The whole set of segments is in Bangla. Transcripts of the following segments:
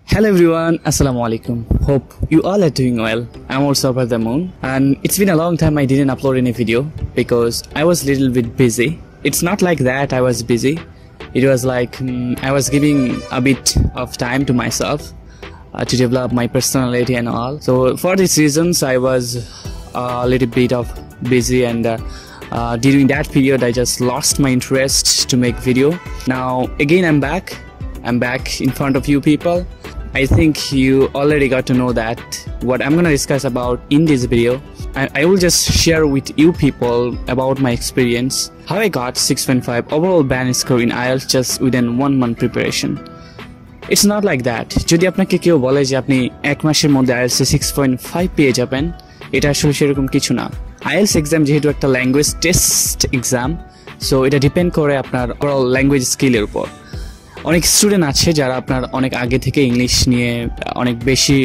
Hello everyone, Assalamu alaikum. Hope you all are doing well. I'm also over the moon, and it's been a long time I didn't upload any video because I was a little bit busy. It's not like that I was busy. It was like I was giving a bit of time to myself to develop my personality and all. So for these reasons I was a little bit of busy, and during that period I just lost my interest to make video. Now again I'm back in front of you people. I think you already got to know that what I'm gonna discuss about in this video. I will just share with you people about my experience, how I got 6.5 overall band score in IELTS just within 1 month preparation. It's not like that. যদি আপনাকে কেউ বলে যে আপনি এক মাসের মধ্যে IELTS 6.5 পেয়ে যাবেন, এটা আসলে সেরকম কিছু না। IELTS এক্সাম যেহেতু একটা ল্যাঙ্গুয়েজ টেস্ট এক্সাম, সো এটা ডিপেন্ড করে আপনার ওভারঅল ল্যাঙ্গুয়েজ স্কিলের উপর। অনেক স্টুডেন্ট আছে যারা আপনার অনেক আগে থেকে ইংলিশ নিয়ে অনেক বেশি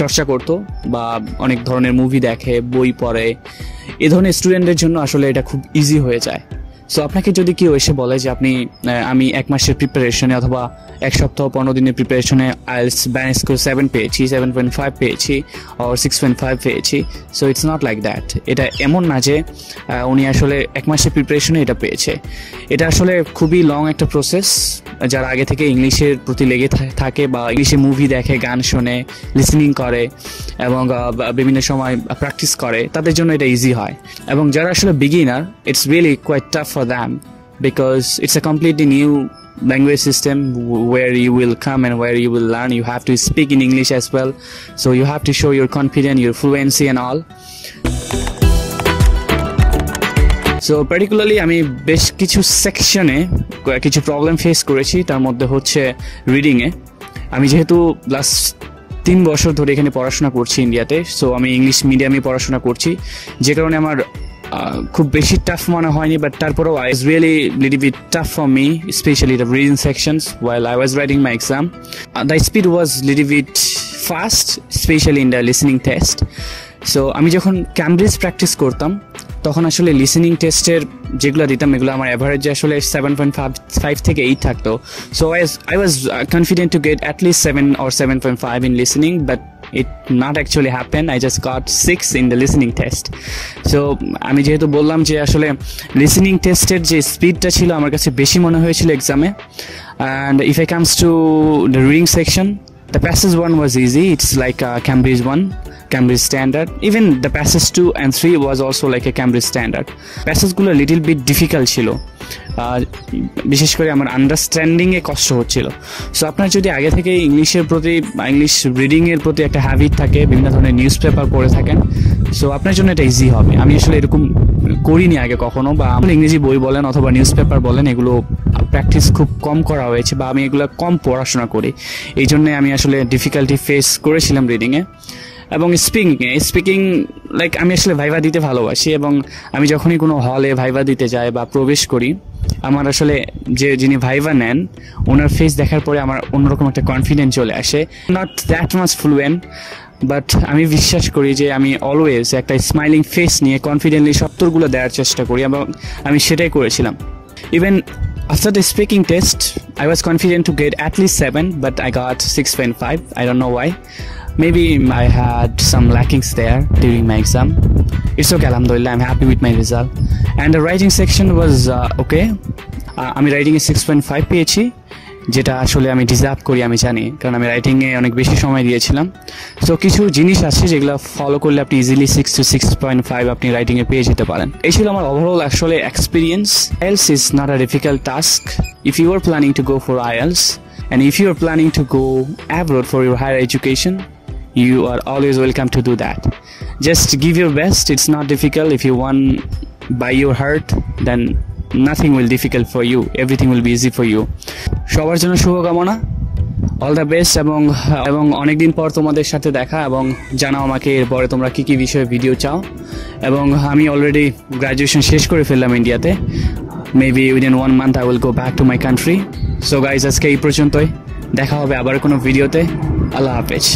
চর্চা করতো বা অনেক ধরনের মুভি দেখে, বই পড়ে। এই ধরনের স্টুডেন্টদের জন্য আসলে এটা খুব ইজি হয়ে যায়। সো আপনাকে যদি কেউ এসে বলে যে আমি এক মাসের প্রিপারেশনে অথবা এক সপ্তাহ 15 দিনের প্রিপারেশনে IELTS ব্যান্ড স্কোর 7 পেয়েছি, 7.5 পেয়েছি আর 6.5 পেয়েছি, so it's not like that. এটা এমন না যে উনি আসলে এক মাসের প্রিপারেশনে এটা পেয়েছে। এটা আসলে খুবই লং একটা প্রসেস। যারা আগে থেকে ইংলিশের প্রতি লেগে থাকে বা ইংলিশে মুভি দেখে, গান শোনে, লিসনিং করে এবং বিভিন্ন সময় প্র্যাকটিস করে, তাদের জন্য এটা ইজি হয়। এবং যারা আসলে beginner, it's really quite tough for them because it's a completely new language system where you will come and where you will learn. You have to speak in English as well, so you have to show your confidence, your fluency and all. So particularly আমি বেশ কিছু সেকশনে কিছু প্রবলেম ফেস করেছি। তার মধ্যে হচ্ছে রিডিং এ। আমি যেহেতু লাস্ট 3 বছর ধরে এখানে পড়াশোনা করছি ইন্ডিয়াতে, সো আমি ইংলিশ মিডিয়ামে পড়াশোনা করছি, যে কারণে আমার খুব বেশি টাফ মনে হয়নি, বাট তারপরেও it's really little bit tough for me, especially the reading sections while I was writing my exam. The speed was little bit fast, especially in the listening test. So আমি যখন ক্যামব্রিজ প্র্যাকটিস করতাম তখন আসলে লিসেনিং টেস্টের যেগুলো দিতাম এগুলো আমার অ্যাভারেজ আসলে 7.5 থেকে 8 থাকতো। So I was confident to get at least 7 or 7.5 in listening, but it not actually happened. I just got 6 in the listening test. So আমি যেহেতু বললাম যে আসলে লিসেনিং টেস্টের যে স্পিডটা ছিল আমার কাছে বেশি মনে হয়েছিল এক্সামে। And if it comes to the reading section, the passage 1 was easy. It's like a Cambridge 1, Cambridge standard. Even the passage 2 and 3 was also like a Cambridge standard. Passage গুলো little bit difficult ছিল, বিশেষ করে আমার আন্ডারস্ট্যান্ডিং এ কষ্ট হচ্ছিল। সো আপনার যদি আগে থেকে ইংলিশের প্রতি, ইংলিশ রিডিং এর প্রতি একটা হ্যাবিট থাকে, বিভিন্ন ধরনের নিউজ পেপার পড়ে থাকেন, সো আপনার জন্য এটা ইজি হবে। আমি আসলে এরকম করিনি আগে কখনো, বা ইংরেজি বই বলেন অথবা নিউজ পেপার বলেন, এগুলো প্র্যাকটিস খুব কম করা হয়েছে বা আমি এগুলো কম পড়াশোনা করি। এই জন্যে আমি আসলে ডিফিকাল্টি ফেস করেছিলাম রিডিংয়ে। এবং স্পিকিং লাইক আমি আসলে ভাইভা দিতে ভালোবাসি, এবং আমি যখনই কোনো হলে ভাইভা দিতে যাই বা প্রবেশ করি, আমার আসলে যিনি ভাইভা নেন ওনার ফেস দেখার পরে আমার অন্যরকম একটা কনফিডেন্স চলে আসে। Not that much fluent, but আমি বিশ্বাস করি যে আমি অলওয়েজ একটা স্মাইলিং ফেস নিয়ে কনফিডেন্টলি সত্তরগুলো দেওয়ার চেষ্টা করি, এবং আমি সেটাই করেছিলাম। Even after the speaking test I was confident to get at least 7, but I got 6.5. I don't know why. Maybe I had some lackings there during my exam. It's okay, alhamdulillah, I'm happy with my result. And the writing section was okay. আমি রাইটিং এ 6.5 পেয়েছি, যেটা আসলে আমি ডিজার্ভ করি, আমি জানি, কারণ আমি রাইটিং এ অনেক বেশি সময় দিয়েছিলাম। সো কিছু জিনিস আছে যেগুলো ফলো করলে আপনি ইজিলি 6 to 6.5 আপনি রাইটিং এ পেয়ে যেতে পারেন। এই ছিল আমার ওভারঅল আসলে experience. IELTS is not a difficult task if you are planning to go for IELTS, and if you are planning to go abroad for your higher education, you are always welcome to do that. Just give your best. It's not difficult. If you want by your heart, then nothing will difficult for you. Everything will be easy for you. সবার জন্য শুভকামনা, অল দ্য বেস্ট, এবং অনেকদিন পর তোমাদের সাথে দেখা, এবং জানাও আমাকে এরপরে তোমরা কি বিষয়ে ভিডিও চাও। এবং আমি অলরেডি গ্র্যাজুয়েশন শেষ করে ফেললাম ইন্ডিয়াতে। Maybe within 1 month I will go back to my country. So guys, আজকে এই পর্যন্তই। দেখা হবে আবার কোনো ভিডিওতে। আল্লাহ হাফেজ।